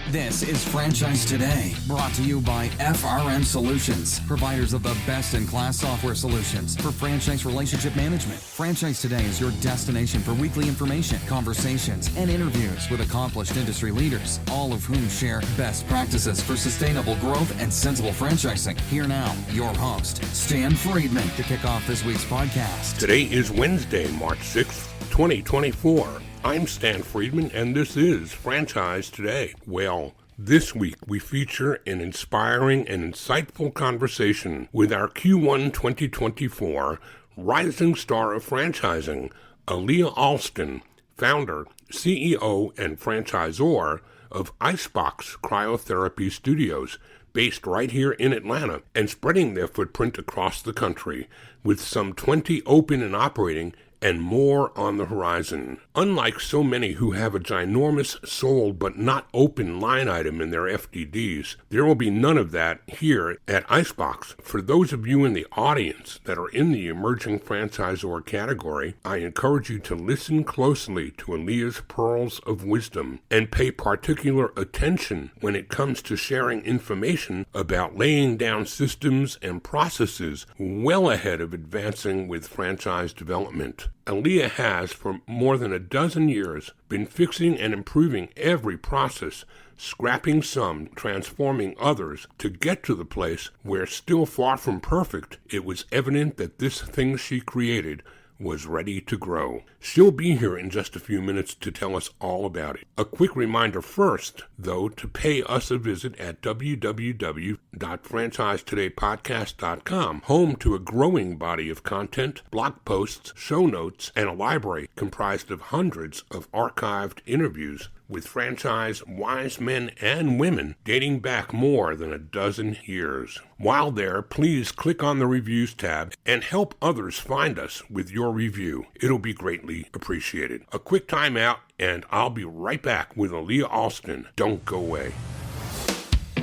This is Franchise Today, brought to you by FRM Solutions, providers of the best-in-class software solutions for franchise relationship management. Franchise Today is your destination for weekly information, conversations, and interviews with accomplished industry leaders, all of whom share best practices for sustainable growth and sensible franchising. Here now, your host, Stan Friedman, to kick off this week's podcast. Today is Wednesday, March 6th, 2024. I'm Stan Friedman, and this is Franchise Today. Well, this week we feature an inspiring and insightful conversation with our Q1 2024 rising star of franchising, Alia Alston, founder, CEO, and franchisor of Icebox Cryotherapy Studios, based right here in Atlanta and spreading their footprint across the country, with some 20 open and operating and more on the horizon. Unlike so many who have a ginormous sold but not open line item in their FDDs, there will be none of that here at Icebox. For those of you in the audience that are in the emerging franchisor category, I encourage you to listen closely to Alia's pearls of wisdom and pay particular attention when it comes to sharing information about laying down systems and processes well ahead of advancing with franchise development. Alia has, for more than a dozen years, been fixing and improving every process, scrapping some, transforming others, to get to the place where, still far from perfect, it was evident that this thing she created was ready to grow. She'll be here in just a few minutes to tell us all about it. A quick reminder first, though, to pay us a visit at www.franchisetodaypodcast.com, home to a growing body of content, blog posts, show notes, and a library comprised of hundreds of archived interviews with franchise wise men and women dating back more than a dozen years. While there, please click on the Reviews tab and help others find us with your review. It'll be greatly appreciated. A quick time out, and I'll be right back with Alia Alston. Don't go away.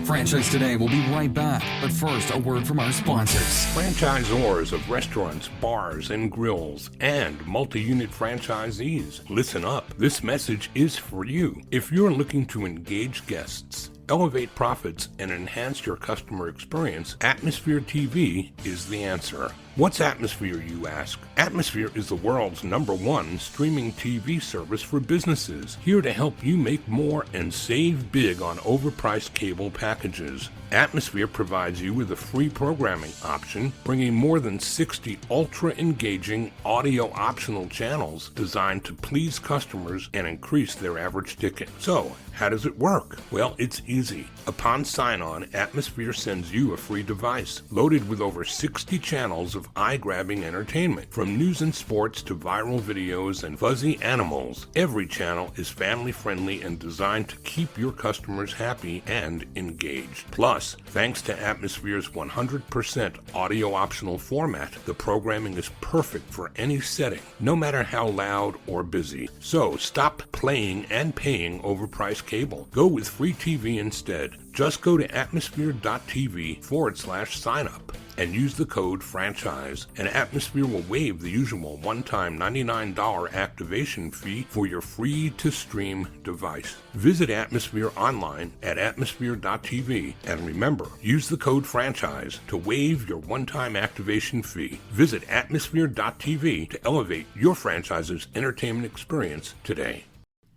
Franchise Today will be right back, but first, a word from our sponsors. Franchisors of restaurants, bars, and grills, and multi-unit franchisees, listen up. This message is for you. If you're looking to engage guests, elevate profits, and enhance your customer experience, Atmosphere TV is the answer. What's Atmosphere, you ask? Atmosphere is the world's #1 streaming TV service for businesses, here to help you make more and save big on overpriced cable packages. Atmosphere provides you with a free programming option, bringing more than 60 ultra-engaging audio-optional channels designed to please customers and increase their average ticket. So, how does it work? Well, it's easy. Upon sign-on, Atmosphere sends you a free device, loaded with over 60 channels of eye-grabbing entertainment. From news and sports to viral videos and fuzzy animals, every channel is family-friendly and designed to keep your customers happy and engaged. Plus, thanks to Atmosphere's 100% audio-optional format, the programming is perfect for any setting, no matter how loud or busy. So, stop playing and paying overpriced cable. Go with free TV instead. Just go to atmosphere.tv/sign-up and use the code FRANCHISE, and Atmosphere will waive the usual one-time $99 activation fee for your free-to-stream device. Visit Atmosphere online at atmosphere.tv, and remember, use the code FRANCHISE to waive your one-time activation fee. Visit atmosphere.tv to elevate your franchise's entertainment experience today.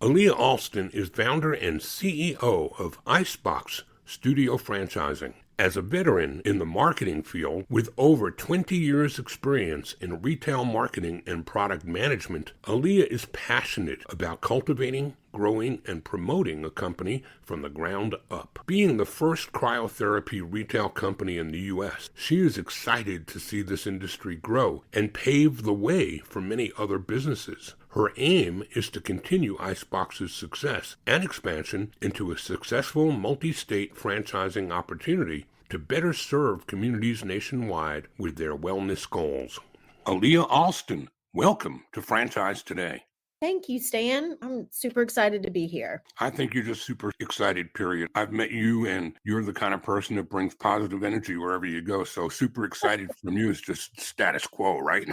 Alia Alston is founder and CEO of Icebox Studio Franchising. As a veteran in the marketing field with over 20 years' experience in retail marketing and product management, Alia is passionate about cultivating, growing, and promoting a company from the ground up. Being the first cryotherapy retail company in the U.S., she is excited to see this industry grow and pave the way for many other businesses. Her aim is to continue Icebox's success and expansion into a successful multi-state franchising opportunity to better serve communities nationwide with their wellness goals. Alia Alston, welcome to Franchise Today. Thank you, Stan. I'm super excited to be here. I think you're just super excited, period. I've met you, and you're the kind of person that brings positive energy wherever you go. So super excited from you is just status quo, right?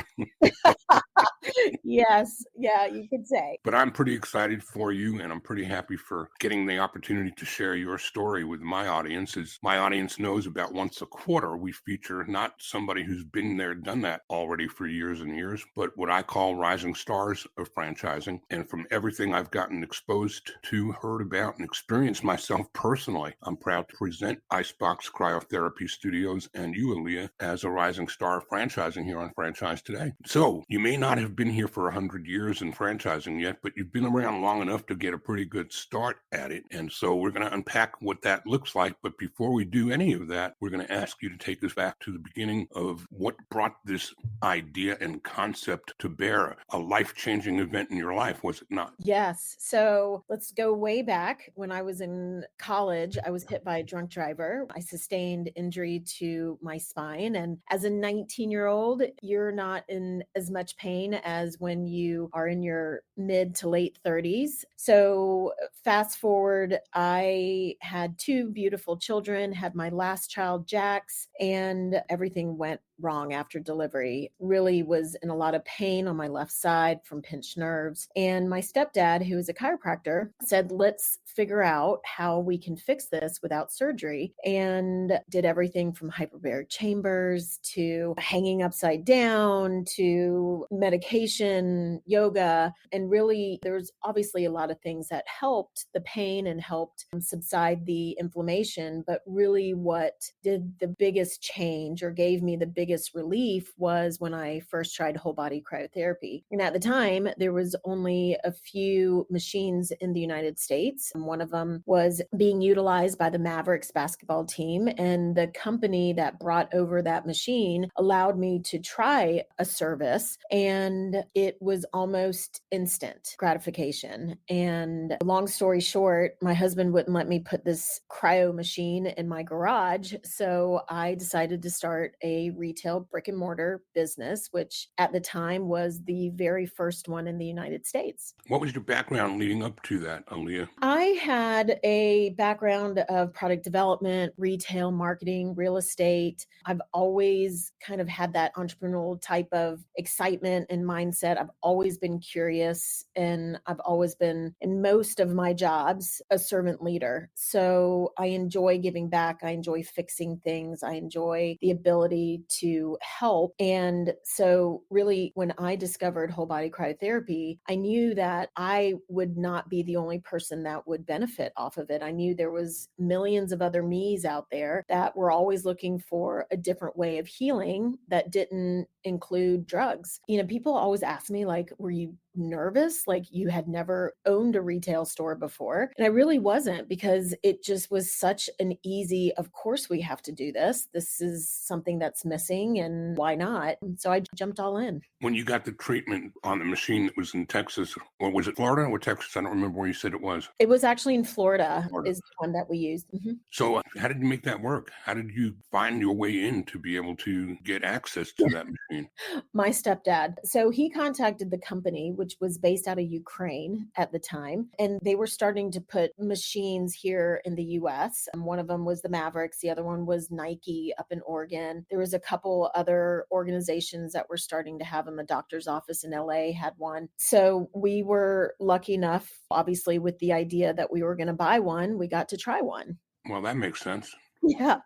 Yes. Yeah, you could say. But I'm pretty excited for you, and I'm pretty happy for getting the opportunity to share your story with my audience. As my audience knows, about once a quarter, we feature not somebody who's been there, done that already for years and years, but what I call rising stars of franchising. And from everything I've gotten exposed to, heard about, and experienced myself personally, I'm proud to present Icebox Cryotherapy Studios and you, Alia, as a rising star of franchising here on Franchise Today. So you may not have been here for 100 years in franchising yet, but you've been around long enough to get a pretty good start at it. And so we're going to unpack what that looks like. But before we do any of that, we're going to ask you to take us back to the beginning of what brought this idea and concept to bear. A life-changing event in your life, was it not? Yes. So let's go way back. When I was in college, I was hit by a drunk driver. I sustained injury to my spine. And as a 19-year-old, you're not in as much pain as when you are in your mid to late 30s. So fast forward, I had two beautiful children, had my last child, Jax, and everything went wrong after delivery. Really was in a lot of pain on my left side from pinched nerves. And my stepdad, who is a chiropractor, said, let's figure out how we can fix this without surgery, and did everything from hyperbaric chambers to hanging upside down to medication, yoga. And really, there's obviously a lot of things that helped the pain and helped subside the inflammation. But really what did the biggest change or gave me the biggest relief was when I first tried whole body cryotherapy. And at the time, there was only a few machines in the United States. One of them was being utilized by the Mavericks basketball team. And the company that brought over that machine allowed me to try a service. And it was almost instant gratification. And long story short, my husband wouldn't let me put this cryo machine in my garage. So I decided to start a retail brick and mortar business, which at the time was the very first one in the United States. What was your background leading up to that, Alia? I had a background of product development, retail marketing, real estate. I've always kind of had that entrepreneurial type of excitement and mindset. I've always been curious, and I've always been, in most of my jobs, a servant leader. So I enjoy giving back. I enjoy fixing things. I enjoy the ability to help. And so really, when I discovered whole body cryotherapy, I knew that I would not be the only person that would benefit off of it. I knew there was millions of other me's out there that were always looking for a different way of healing that didn't include drugs. You know, people always ask me, like, were you nervous? Like you had never owned a retail store before? And I really wasn't, because it just was such an easy, of course we have to do this. This is something that's missing, and why not? And so I jumped all in. When you got the treatment on the machine that was in Texas, or was it Florida or Texas? I don't remember where you said it was. It was actually in Florida, Florida. is the one that we used. Mm-hmm. So how did you make that work? How did you find your way in to be able to get access to that machine? My stepdad. So he contacted the company, which was based out of Ukraine at the time, and they were starting to put machines here in the US. And one of them was the Mavericks. The other one was Nike up in Oregon. There was a couple other organizations that were starting to have them. A doctor's office in LA had one. So we were lucky enough, obviously, with the idea that we were going to buy one, we got to try one. Well, that makes sense. Yeah.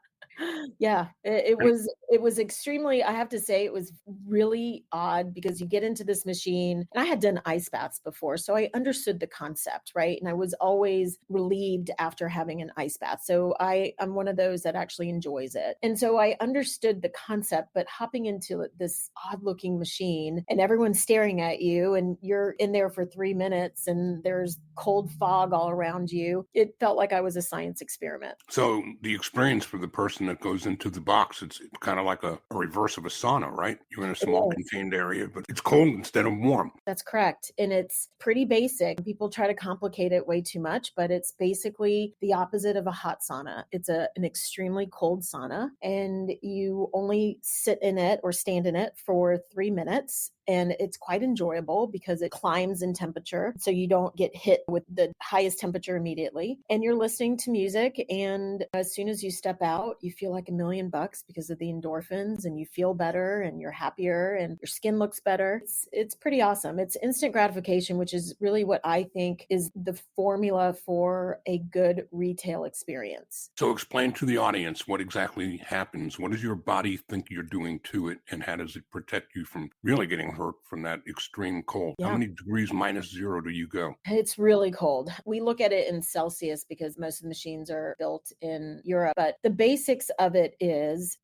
Yeah, it was extremely, I have to say, it was really odd, because you get into this machine, and I had done ice baths before, so I understood the concept, right? And I was always relieved after having an ice bath. So I'm one of those that actually enjoys it. And so I understood the concept, but hopping into this odd looking machine and everyone's staring at you, and you're in there for 3 minutes and there's cold fog all around you, it felt like I was a science experiment. So the experience for the person that goes into the box, it's kind of like a reverse of a sauna, right? You're in a small contained area, but it's cold instead of warm. That's correct. And it's pretty basic. People try to complicate it way too much, but it's basically the opposite of a hot sauna. It's an extremely cold sauna, and you only sit in it or stand in it for 3 minutes. And it's quite enjoyable because it climbs in temperature, so you don't get hit with the highest temperature immediately. And you're listening to music, and as soon as you step out, you feel like $1,000,000 because of the endorphins, and you feel better and you're happier and your skin looks better. It's pretty awesome. It's instant gratification, which is really what I think is the formula for a good retail experience. So explain to the audience what exactly happens. What does your body think you're doing to it, and how does it protect you from really getting hurt from that extreme cold? How Yeah. many degrees -0 do you go? It's really cold. We look at it in Celsius because most of the machines are built in Europe. But the basics of it is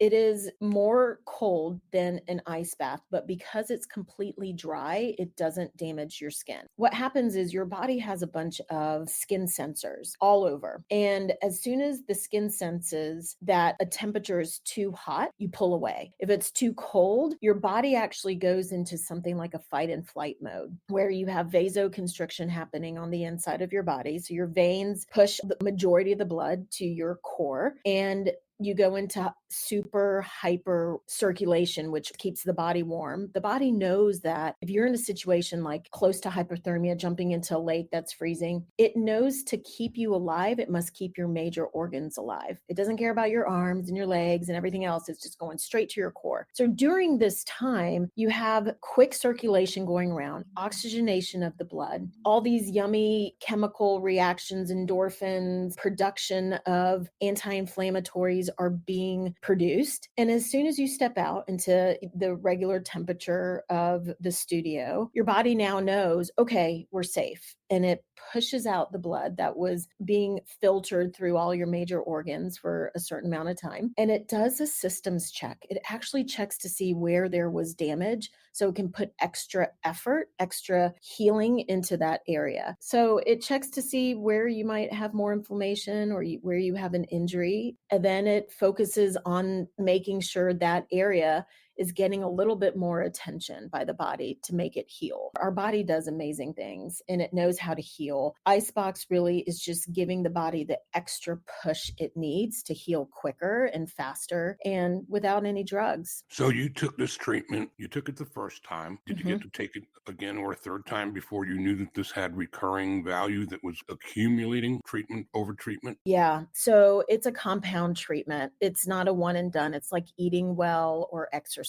more cold than an ice bath, but because it's completely dry, it doesn't damage your skin. What happens is your body has a bunch of skin sensors all over. And as soon as the skin senses that a temperature is too hot, you pull away. If it's too cold, your body actually goes into something like a fight and flight mode where you have vasoconstriction happening on the inside of your body. So your veins push the majority of the blood to your core, and you go into super hyper circulation, which keeps the body warm. The body knows that if you're in a situation like close to hypothermia, jumping into a lake that's freezing, it knows to keep you alive, it must keep your major organs alive. It doesn't care about your arms and your legs and everything else. It's just going straight to your core. So during this time, you have quick circulation going around, oxygenation of the blood, all these yummy chemical reactions, endorphins, production of anti-inflammatories are being produced. And as soon as you step out into the regular temperature of the studio, your body now knows, okay, we're safe. And it pushes out the blood that was being filtered through all your major organs for a certain amount of time. And it does a systems check. It actually checks to see where there was damage, so it can put extra effort, extra healing into that area. So it checks to see where you might have more inflammation or where you have an injury. And then it focuses on making sure that area is getting a little bit more attention by the body to make it heal. Our body does amazing things and it knows how to heal. Icebox really is just giving the body the extra push it needs to heal quicker and faster and without any drugs. So you took this treatment, you took it the first time. Did you get to take it again or a third time before you knew that this had recurring value that was accumulating treatment over treatment? Yeah. So it's a compound treatment. It's not a one and done. It's like eating well or exercising.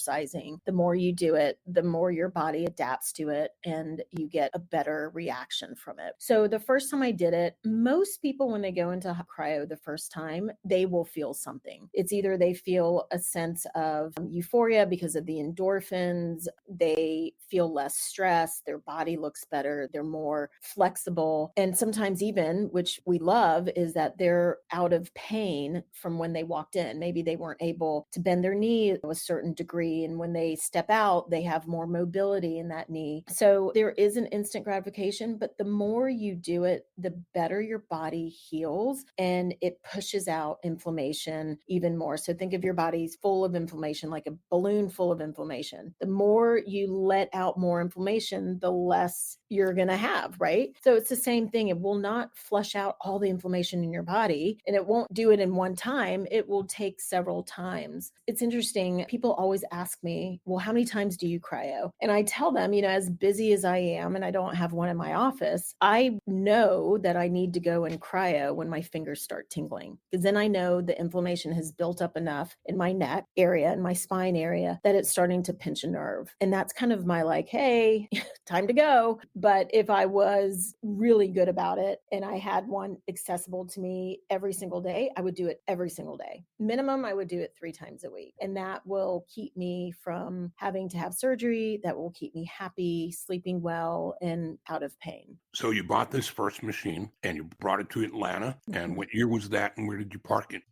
The more you do it, the more your body adapts to it and you get a better reaction from it. So the first time I did it, most people, when they go into cryo the first time, they will feel something. It's either they feel a sense of euphoria because of the endorphins, they feel less stress, their body looks better, they're more flexible. And sometimes even, which we love, is that they're out of pain from when they walked in. Maybe they weren't able to bend their knee to a certain degree. And when they step out, they have more mobility in that knee. So there is an instant gratification, but the more you do it, the better your body heals and it pushes out inflammation even more. So think of your body's full of inflammation, like a balloon full of inflammation. The more you let out more inflammation, the less you're going to have, right? So it's the same thing. It will not flush out all the inflammation in your body, and it won't do it in one time. It will take several times. It's interesting. People always ask me, well, how many times do you cryo? And I tell them, as busy as I am, and I don't have one in my office, I know that I need to go and cryo when my fingers start tingling, because then I know the inflammation has built up enough in my neck area and my spine area that it's starting to pinch a nerve. And that's kind of my like, hey, time to go. But if I was really good about it and I had one accessible to me every single day, I would do it every single day. Minimum, I would do it 3 times a week. And that will keep me from having to have surgery. That will keep me happy, sleeping well, and out of pain. So you bought this first machine and you brought it to Atlanta. And what year was that and where did you park it?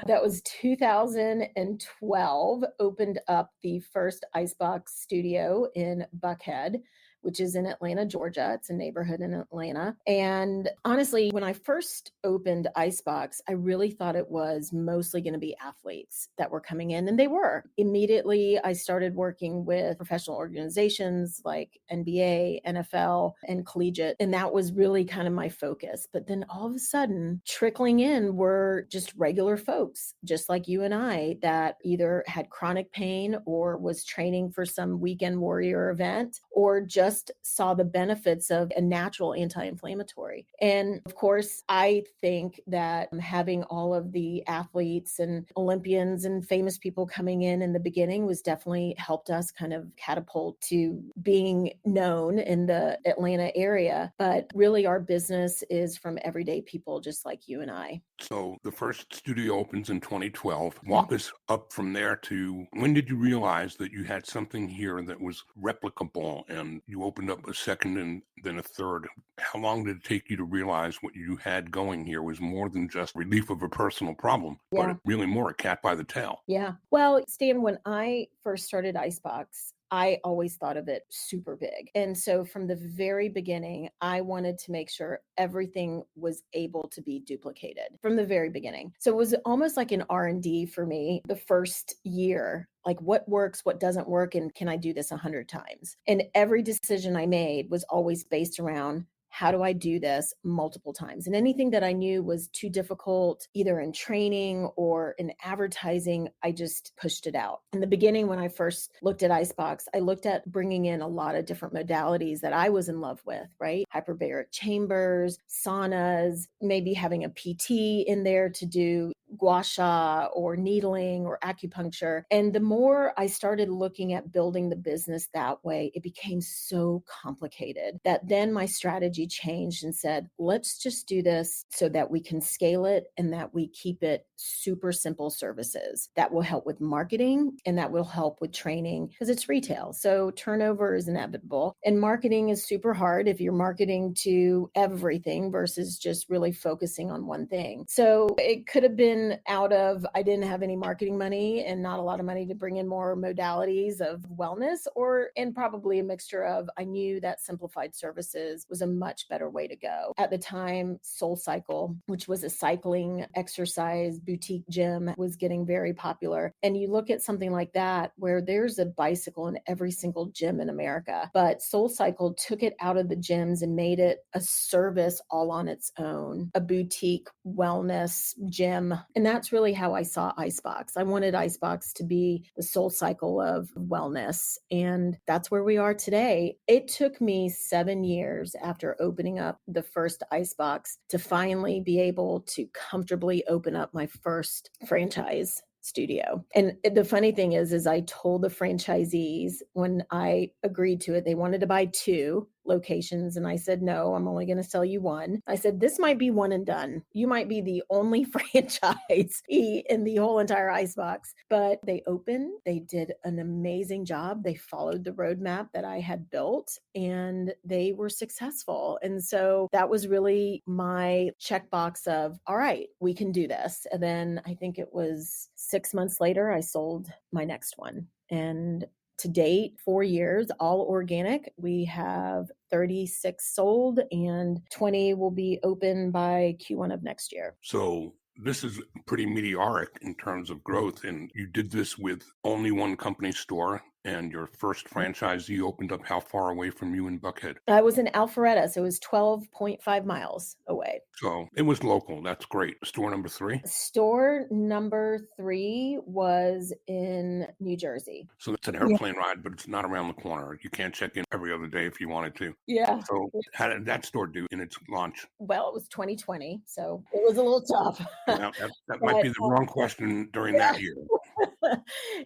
That was 2012, opened up the first Icebox studio in Buckhead, which is in Atlanta, Georgia. It's a neighborhood in Atlanta. And honestly, when I first opened Icebox, I really thought it was mostly going to be athletes that were coming in, and they were. Immediately, I started working with professional organizations like NBA, NFL, and collegiate, and that was really kind of my focus. But then all of a sudden, trickling in were just regular folks, just like you and I, that either had chronic pain or was training for some weekend warrior event or just just saw the benefits of a natural anti-inflammatory. And of course, I think that having all of the athletes and Olympians and famous people coming in the beginning was definitely helped us kind of catapult to being known in the Atlanta area. But really, our business is from everyday people just like you and I. So the first studio opens in 2012. Walk us up from there to when did you realize that you had something here that was replicable and you opened up a second and then a third? How long did it take you to realize what you had going here was more than just relief of a personal problem, Yeah. but really more a cat by the tail? Yeah. Well, Stan, when I first started Icebox, I always thought of it super big. And so from the very beginning, I wanted to make sure everything was able to be duplicated from the very beginning. So it was almost like an R&D for me the first year. Like what works, what doesn't work, and can I do this 100 times? And every decision I made was always based around how do I do this multiple times? And anything that I knew was too difficult, either in training or in advertising, I just pushed it out. In the beginning, when I first looked at Icebox, I looked at bringing in a lot of different modalities that I was in love with, right? Hyperbaric chambers, saunas, maybe having a PT in there to do gua sha or needling or acupuncture. And the more I started looking at building the business that way, it became so complicated that then my strategy changed and said, let's just do this so that we can scale it and that we keep it super simple services that will help with marketing and that will help with training because it's retail. So turnover is inevitable and marketing is super hard if you're marketing to everything versus just really focusing on one thing. So it could have been out of, I didn't have any marketing money and not a lot of money to bring in more modalities of wellness, and probably a mixture of, I knew that simplified services was a much better way to go. At the time, SoulCycle, which was a cycling exercise boutique gym, was getting very popular. And you look at something like that where there's a bicycle in every single gym in America, but SoulCycle took it out of the gyms and made it a service all on its own, a boutique wellness gym. And that's really how I saw Icebox. I wanted Icebox to be the SoulCycle of wellness. And that's where we are today. It took me 7 years after opening up the first Icebox to finally be able to comfortably open up my first franchise studio. And the funny thing is I told the franchisees when I agreed to it, they wanted to buy 2 locations. And I said, no, I'm only going to sell you 1. I said, this might be one and done. You might be the only franchise in the whole entire Icebox. But they opened, they did an amazing job. They followed the roadmap that I had built and they were successful. And so that was really my checkbox of, all right, we can do this. And then I think it was 6 months later, I sold my next one. And to date, 4 years, all organic. We have 36 sold and 20 will be open by Q1 of next year. So this is pretty meteoric in terms of growth. And you did this with only one company store. And your first franchisee opened up how far away from you in Buckhead? I was in Alpharetta, so it was 12.5 miles away. So it was local. That's great. Store number 3? Store number 3 was in New Jersey. So it's an airplane ride, but it's not around the corner. You can't check in every other day if you wanted to. Yeah. So how did that store do in its launch? Well, it was 2020, so it was a little tough. Now, that might be the wrong question during that year.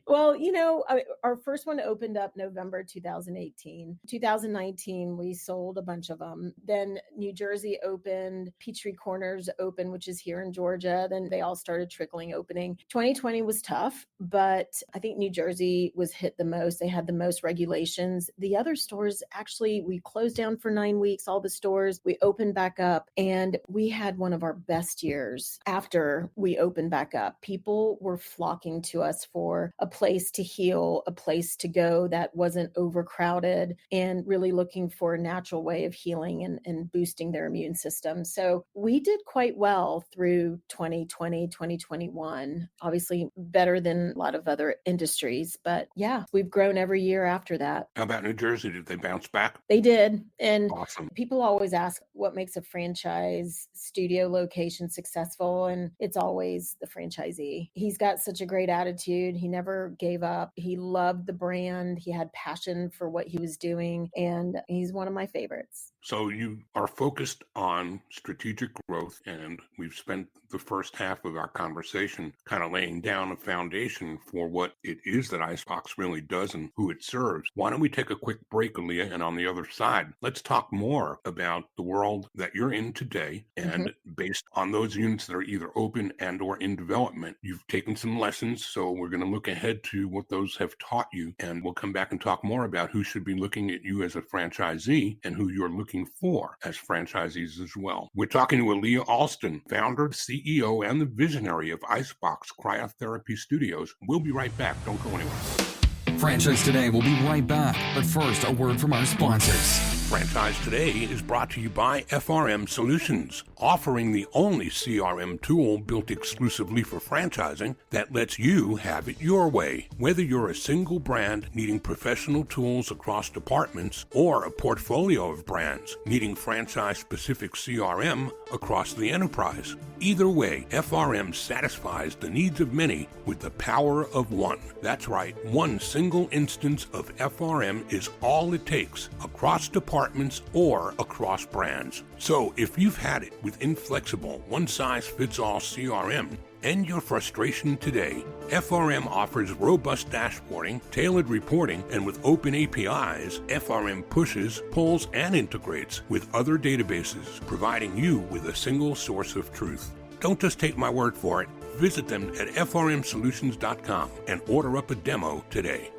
Well, our first one opened up November 2018. 2019, we sold a bunch of them. Then New Jersey opened, Peachtree Corners opened, which is here in Georgia. Then they all started trickling opening. 2020 was tough, but I think New Jersey was hit the most. They had the most regulations. The other stores, actually, we closed down for 9 weeks, all the stores. We opened back up and we had one of our best years after we opened back up. People were flocking to us for a place to heal, a place to go that wasn't overcrowded, and really looking for a natural way of healing and boosting their immune system. So we did quite well through 2020, 2021, obviously better than a lot of other industries. But yeah, we've grown every year after that. How about New Jersey? Did they bounce back? They did. And Awesome. People always ask what makes a franchise studio location successful. And it's always the franchisee. He's got such a great attitude attitude. He never gave up. He loved the brand. He had passion for what he was doing. And he's one of my favorites. So you are focused on strategic growth, and we've spent the first half of our conversation kind of laying down a foundation for what it is that Icebox really does and who it serves. Why don't we take a quick break, Alia, and on the other side, let's talk more about the world that you're in today, and based on those units that are either open and or in development, you've taken some lessons. So we're going to look ahead to what those have taught you, and we'll come back and talk more about who should be looking at you as a franchisee and who you're looking for as franchisees as well. We're talking to Alia Alston, founder, CEO, and the visionary of Icebox Cryotherapy Studios. We'll be right back. Don't go anywhere. Franchise Today will be right back, but first, a word from our sponsors. Franchise Today is brought to you by FRM Solutions, offering the only CRM tool built exclusively for franchising that lets you have it your way. Whether you're a single brand needing professional tools across departments or a portfolio of brands needing franchise-specific CRM across the enterprise. Either way, FRM satisfies the needs of many with the power of one. That's right, one single instance of FRM is all it takes across departments or across brands. So if you've had it with inflexible, one-size-fits-all CRM, end your frustration today. FRM offers robust dashboarding, tailored reporting, and with open APIs, FRM pushes, pulls, and integrates with other databases, providing you with a single source of truth. Don't just take my word for it. Visit them at frmsolutions.com and order up a demo today.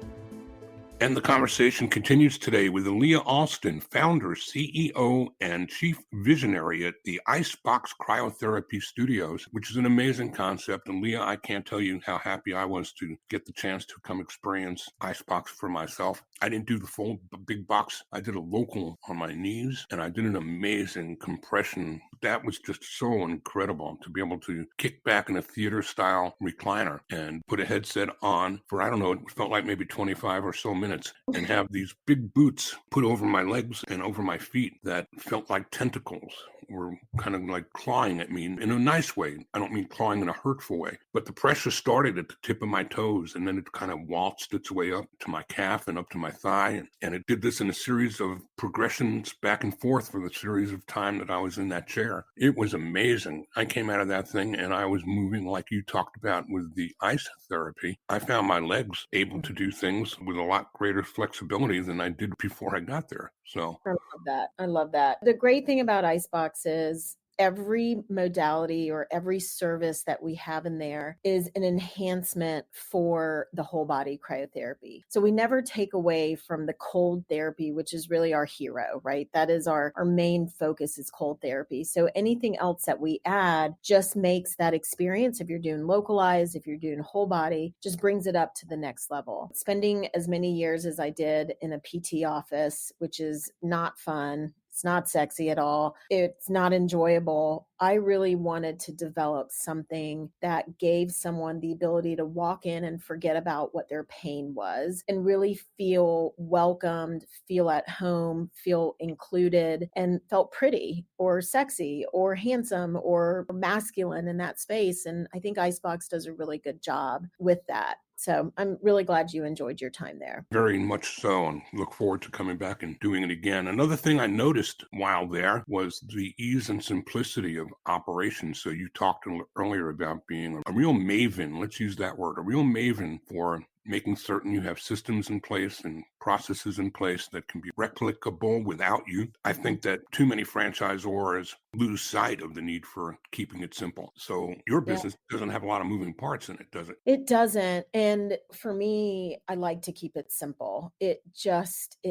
And the conversation continues today with Alia Alston, founder, CEO, and chief visionary at the Icebox Cryotherapy Studios, which is an amazing concept. And Alia, I can't tell you how happy I was to get the chance to come experience Icebox for myself. I didn't do the full big box. I did a local on my knees, and I did an amazing compression. That was just so incredible to be able to kick back in a theater-style recliner and put a headset on for, I don't know, it felt like maybe 25 or so minutes, and have these big boots put over my legs and over my feet that felt like tentacles were kind of like clawing at me in a nice way. I don't mean clawing in a hurtful way, but the pressure started at the tip of my toes, and then it kind of waltzed its way up to my calf and up to my thigh. And it did this in a series of progressions back and forth for the series of time that I was in that chair. It was amazing. I came out of that thing and I was moving like you talked about with the ice therapy. I found my legs able to do things with a lot greater flexibility than I did before I got there. So I love that. I love that. The great thing about Icebox is every modality or every service that we have in there is an enhancement for the whole body cryotherapy. So we never take away from the cold therapy, which is really our hero, right? That is our main focus is cold therapy. So anything else that we add just makes that experience, if you're doing localized, if you're doing whole body, just brings it up to the next level. Spending as many years as I did in a PT office, which is not fun. It's not sexy at all. It's not enjoyable. I really wanted to develop something that gave someone the ability to walk in and forget about what their pain was and really feel welcomed, feel at home, feel included, and felt pretty or sexy or handsome or masculine in that space. And I think Icebox does a really good job with that. So I'm really glad you enjoyed your time there. very much so, and look forward to coming back and doing it again. Another thing I noticed while there was the ease and simplicity of operations. So you talked earlier about being a real maven, let's use that word, a real maven for making certain you have systems in place and processes in place that can be replicable without you. I think that too many franchisors lose sight of the need for keeping it simple. So your business doesn't have a lot of moving parts in it, does it? It doesn't. And for me, I like to keep it simple. It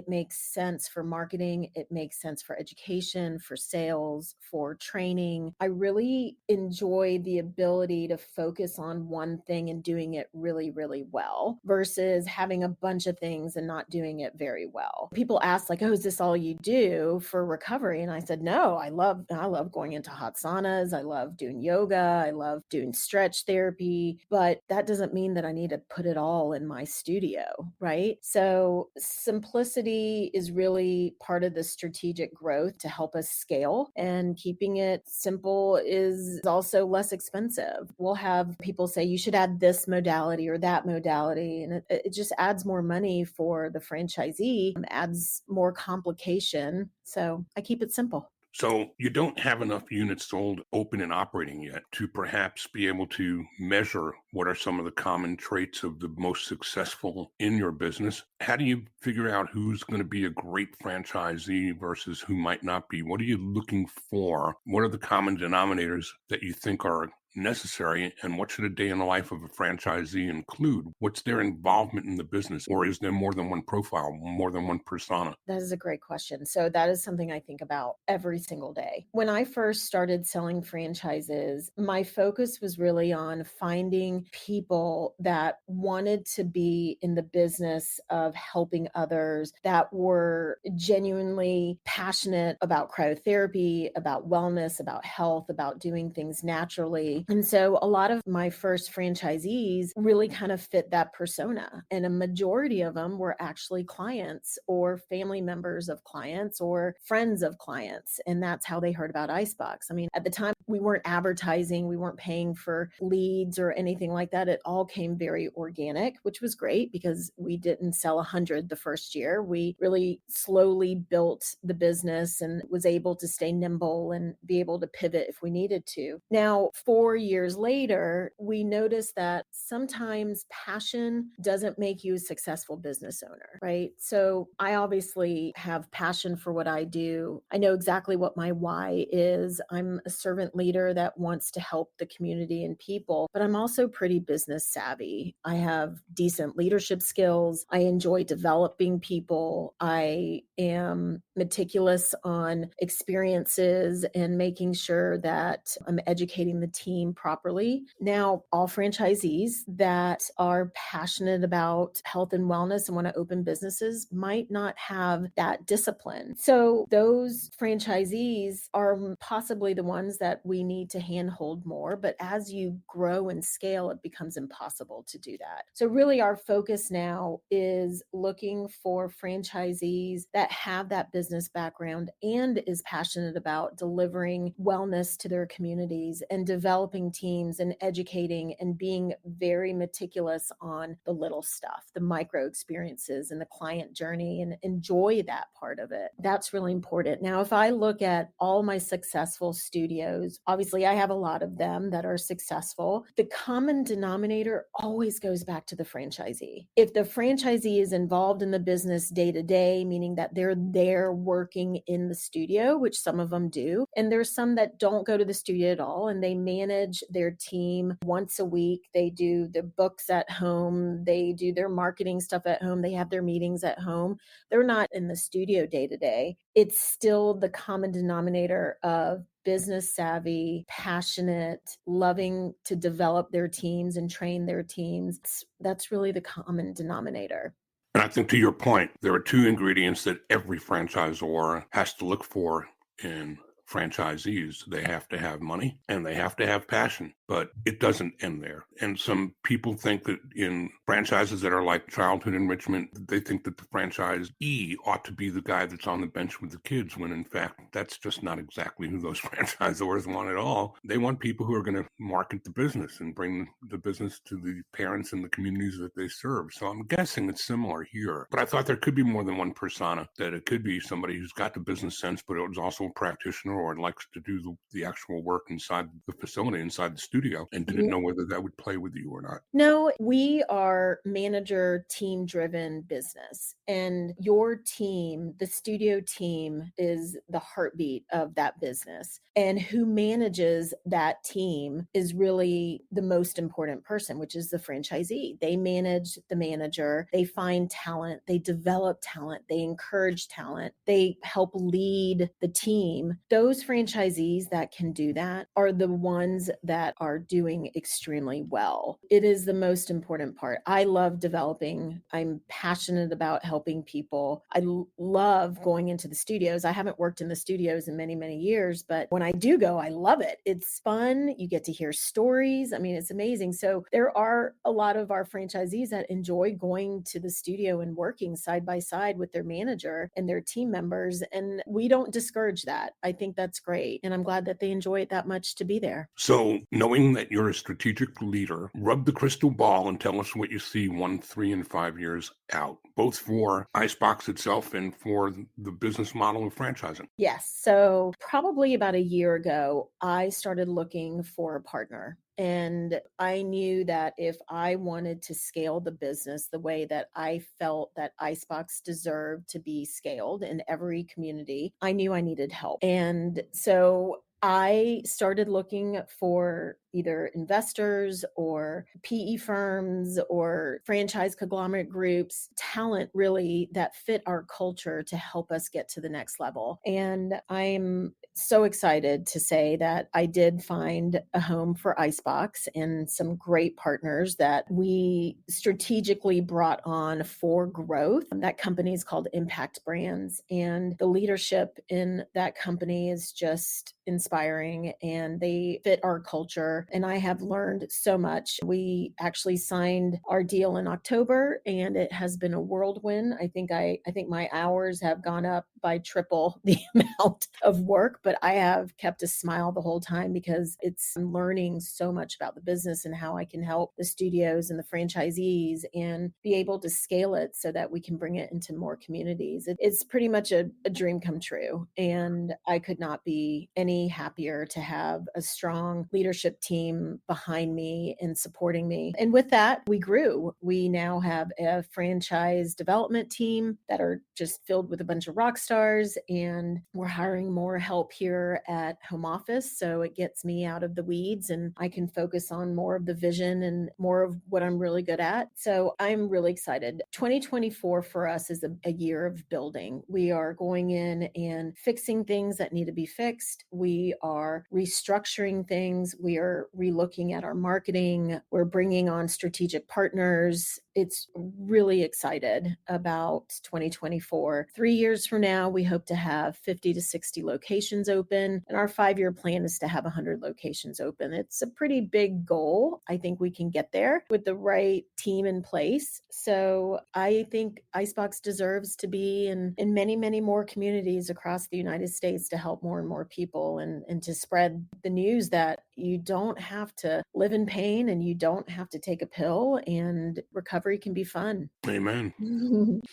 makes sense for marketing. It makes sense for education, for sales, for training. I really enjoy the ability to focus on one thing and doing it really, really well versus having a bunch of things and not doing it very well. People ask like, oh, is this all you do for recovery? And I said, no, I love going into hot saunas. I love doing yoga. I love doing stretch therapy, but that doesn't mean that I need to put it all in my studio, right? So simplicity is really part of the strategic growth to help us scale, and keeping it simple is also less expensive. We'll have people say you should add this modality or that modality, and it just adds more money for the franchisee, adds more complication. So I keep it simple. So you don't have enough units sold, open and operating yet to perhaps be able to measure what are some of the common traits of the most successful in your business. How do you figure out who's going to be a great franchisee versus who might not be? What are you looking for? What are the common denominators that you think are necessary, and what should a day in the life of a franchisee include? What's their involvement in the business, or is there more than one profile, more than one persona? That is a great question. So that is something I think about every single day. When I first started selling franchises, my focus was really on finding people that wanted to be in the business of helping others, that were genuinely passionate about cryotherapy, about wellness, about health, about doing things naturally. And so a lot of my first franchisees really kind of fit that persona. And a majority of them were actually clients or family members of clients or friends of clients. And that's how they heard about Icebox. I mean, at the time, we weren't advertising, we weren't paying for leads or anything like that. It all came very organic, which was great because we didn't sell 100 the first year. We really slowly built the business and was able to stay nimble and be able to pivot if we needed to. Now, 4 years later, we noticed that sometimes passion doesn't make you a successful business owner, right? So I obviously have passion for what I do. I know exactly what my why is. I'm a servant leader that wants to help the community and people, but I'm also pretty business savvy. I have decent leadership skills. I enjoy developing people. I am meticulous on experiences and making sure that I'm educating the team properly. Now, all franchisees that are passionate about health and wellness and want to open businesses might not have that discipline. So those franchisees are possibly the ones that we need to handhold more. But as you grow and scale, it becomes impossible to do that. So really our focus now is looking for franchisees that have that business background and is passionate about delivering wellness to their communities and developing teams and educating and being very meticulous on the little stuff, the micro experiences and the client journey, and enjoy that part of it. That's really important. Now, if I look at all my successful studios, obviously I have a lot of them that are successful. The common denominator always goes back to the franchisee. If the franchisee is involved in the business day to day, meaning that they're there working in the studio, which some of them do, and there's some that don't go to the studio at all, and they manage their team once a week. They do their books at home. They do their marketing stuff at home. They have their meetings at home. They're not in the studio day to day. It's still the common denominator of business savvy, passionate, loving to develop their teams and train their teams. That's really the common denominator. And I think to your point, there are two ingredients that every franchisor has to look for in franchisees. They have to have money and they have to have passion, but it doesn't end there. And some people think that in franchises that are like childhood enrichment, they think that the franchisee ought to be the guy that's on the bench with the kids, when in fact, that's just not exactly who those franchisors want at all. They want people who are going to market the business and bring the business to the parents and the communities that they serve. So I'm guessing it's similar here. But I thought there could be more than one persona, that it could be somebody who's got the business sense, but it was also a practitioner or likes to do the actual work inside the facility, inside the studio, and didn't know whether that would play with you or not. No, we are manager team driven business, and your team, the studio team, is the heartbeat of that business. And who manages that team is really the most important person, which is the franchisee. They manage the manager, they find talent, they develop talent, they encourage talent, they help lead the team. Those those franchisees that can do that are the ones that are doing extremely well. It is the most important part. I love developing. I'm passionate about helping people. I love going into the studios. I haven't worked in the studios in many, many years, but when I do go, I love it. It's fun. You get to hear stories. I mean, it's amazing. So there are a lot of our franchisees that enjoy going to the studio and working side by side with their manager and their team members. And we don't discourage that. I think that's great. And I'm glad that they enjoy it that much to be there. So, knowing that you're a strategic leader, rub the crystal ball and tell us what you see 1, 3, and 5 years out, both for Icebox itself and for the business model of franchising. Yes. So probably about a year ago, I started looking for a partner. And I knew that if I wanted to scale the business the way that I felt that Icebox deserved to be scaled in every community, I knew I needed help. And so I started looking for either investors or PE firms or franchise conglomerate groups, talent really that fit our culture to help us get to the next level. And I'm so excited to say that I did find a home for Icebox and some great partners that we strategically brought on for growth. That company is called Impact Brands, and the leadership in that company is just inspiring and they fit our culture. And I have learned so much. We actually signed our deal in October and it has been a whirlwind. I think my hours have gone up by triple the amount of work, but I have kept a smile the whole time because I'm learning so much about the business and how I can help the studios and the franchisees and be able to scale it so that we can bring it into more communities. It's pretty much a dream come true. And I could not be any happier to have a strong leadership team behind me and supporting me. And with that, we grew. We now have a franchise development team that are just filled with a bunch of rock stars, and we're hiring more help here at home office. So it gets me out of the weeds and I can focus on more of the vision and more of what I'm really good at. So I'm really excited. 2024 for us is a year of building. We are going in and fixing things that need to be fixed. We are restructuring things. We are relooking at our marketing. We're bringing on strategic partners. It's really excited about 2024. 3 years from now, we hope to have 50 to 60 locations open. And our 5-year plan is to have 100 locations open. It's a pretty big goal. I think we can get there with the right team in place. So I think Icebox deserves to be in many, many more communities across the United States to help more and more people and to spread the news that you don't have to live in pain and you don't have to take a pill, and recovery can be fun. Amen.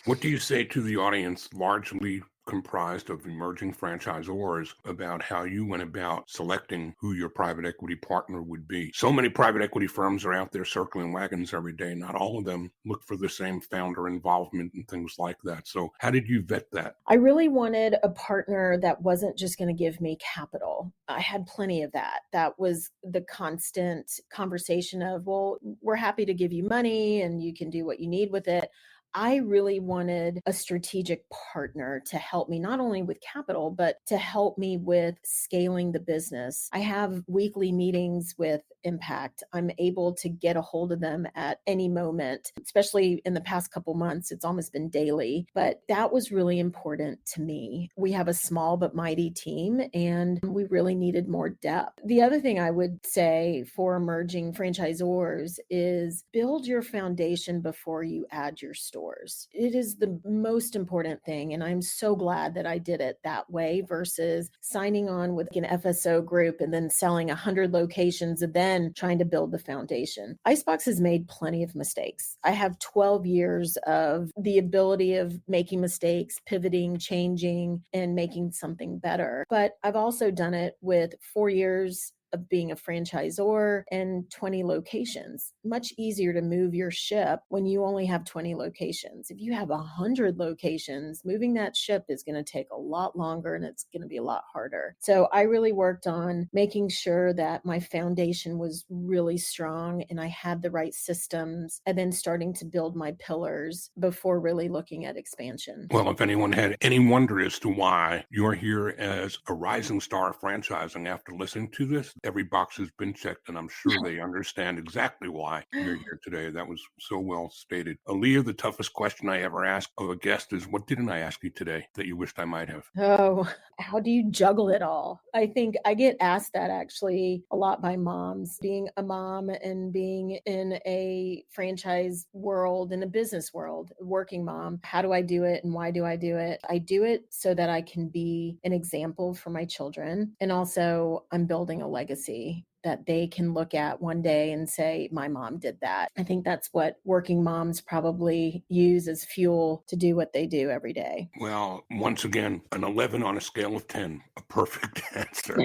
What do you say to the audience, largely comprised of emerging franchisors, about how you went about selecting who your private equity partner would be? So many private equity firms are out there circling wagons every day. Not all of them look for the same founder involvement and things like that. So how did you vet that? I really wanted a partner that wasn't just going to give me capital. I had plenty of that. That was the constant conversation of, well, we're happy to give you money and you can do what you need with it. I really wanted a strategic partner to help me not only with capital, but to help me with scaling the business. I have weekly meetings with Impact. I'm able to get a hold of them at any moment, especially in the past couple months. It's almost been daily, but that was really important to me. We have a small but mighty team and we really needed more depth. The other thing I would say for emerging franchisors is build your foundation before you add your stores. It is the most important thing. And I'm so glad that I did it that way versus signing on with an FSO group and then selling 100 locations and then trying to build the foundation. Icebox has made plenty of mistakes. I have 12 years of the ability of making mistakes, pivoting, changing, and making something better. But I've also done it with 4 years of being a franchisor and 20 locations. Much easier to move your ship when you only have 20 locations. If you have 100 locations, moving that ship is going to take a lot longer and it's going to be a lot harder. So I really worked on making sure that my foundation was really strong and I had the right systems, and then starting to build my pillars before really looking at expansion. Well, if anyone had any wonder as to why you're here as a rising star of franchising after listening to this, every box has been checked, and I'm sure they understand exactly why you're here today. That was so well stated. Alia, the toughest question I ever asked of a guest is, what didn't I ask you today that you wished I might have? Oh, how do you juggle it all? I think I get asked that actually a lot by moms. Being a mom and being in a franchise world, in a business world, working mom, how do I do it and why do I do it? I do it so that I can be an example for my children. And also I'm building a legacy that they can look at one day and say, my mom did that. I think that's what working moms probably use as fuel to do what they do every day. Well, once again, an 11 on a scale of 10, a perfect answer.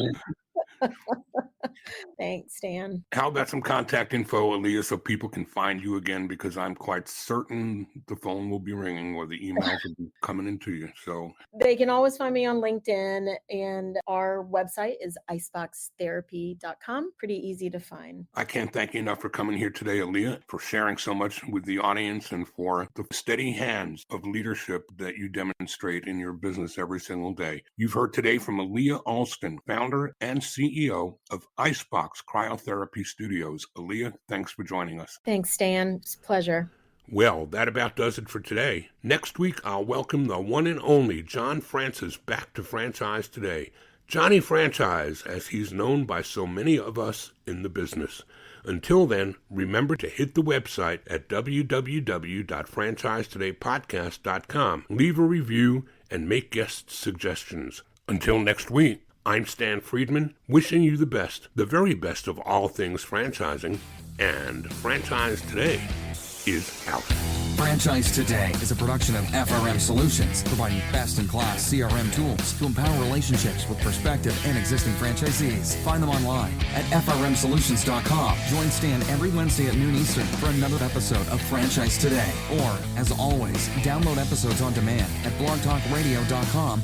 Thanks, Stan. How about some contact info, Alia, so people can find you again? Because I'm quite certain the phone will be ringing or the emails will be coming into you. So they can always find me on LinkedIn, and our website is iceboxtherapy.com. Pretty easy to find. I can't thank you enough for coming here today, Alia, for sharing so much with the audience and for the steady hands of leadership that you demonstrate in your business every single day. You've heard today from Alia Alston, founder and CEO of Icebox Cryotherapy Studios. Alia, thanks for joining us. Thanks, Stan. It's a pleasure. Well, that about does it for today. Next week, I'll welcome the one and only John Francis back to Franchise Today. Johnny Franchise, as he's known by so many of us in the business. Until then, remember to hit the website at www.franchisetodaypodcast.com. Leave a review and make guest suggestions. Until next week, I'm Stan Friedman, wishing you the best, the very best of all things franchising, and Franchise Today is out. Franchise Today is a production of FRM Solutions, providing best-in-class CRM tools to empower relationships with prospective and existing franchisees. Find them online at frmsolutions.com. Join Stan every Wednesday at noon Eastern for another episode of Franchise Today. Or, as always, download episodes on demand at blogtalkradio.com.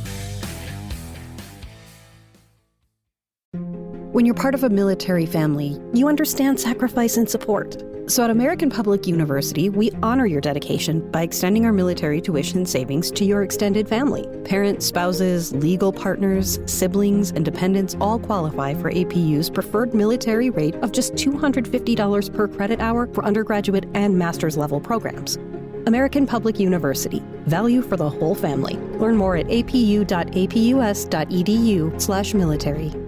When you're part of a military family, you understand sacrifice and support. So at American Public University, we honor your dedication by extending our military tuition savings to your extended family. Parents, spouses, legal partners, siblings, and dependents all qualify for APU's preferred military rate of just $250 per credit hour for undergraduate and master's level programs. American Public University. Value for the whole family. Learn more at apu.apus.edu/military.